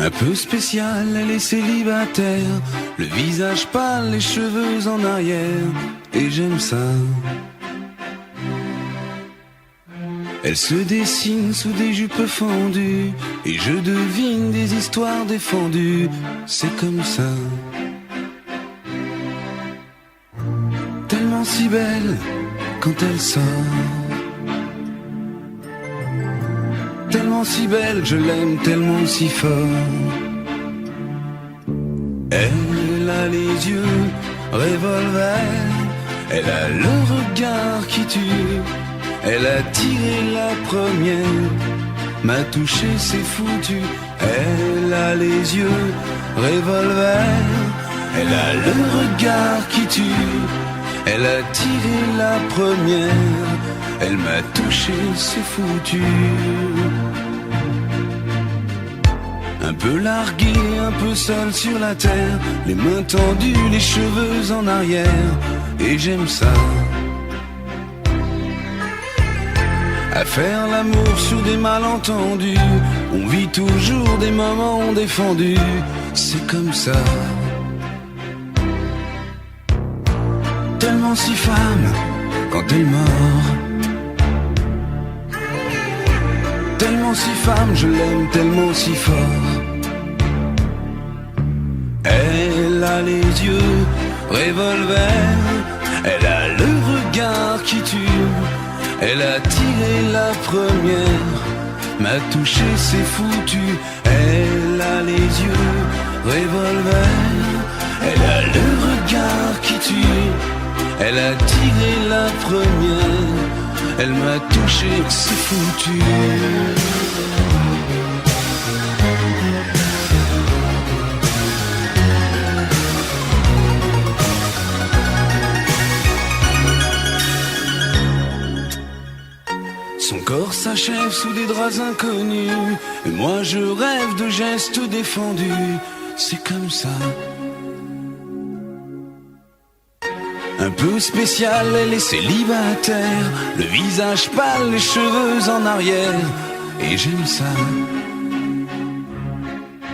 Un peu spécial, elle est célibataire, le visage pâle, les cheveux en arrière, et j'aime ça. Elle se dessine sous des jupes fendues, et je devine des histoires défendues, c'est comme ça. Tellement si belle quand elle sort, tellement si belle, je l'aime tellement si fort. Elle a les yeux revolver, elle a le regard qui tue, elle a tiré la première, m'a touché, c'est foutu. Elle a les yeux revolver, elle a le regard qui tue, elle a tiré la première, elle m'a touché, c'est foutu. Un peu largué, un peu seul sur la terre, les mains tendues, les cheveux en arrière, et j'aime ça. À faire l'amour sur des malentendus, on vit toujours des moments défendus, c'est comme ça. Tellement si femme quand elle mord, tellement si femme, je l'aime tellement si fort. Elle a les yeux revolver, elle a le regard qui tue, elle a tiré la première, m'a touché, c'est foutu. Elle a les yeux revolver, elle a le regard qui tue, elle a tiré la première, elle m'a touché, c'est foutu. Son corps s'achève sous des draps inconnus, et moi je rêve de gestes défendus, c'est comme ça. Un peu spécial, elle est célibataire, le visage pâle, les cheveux en arrière, et j'aime ça.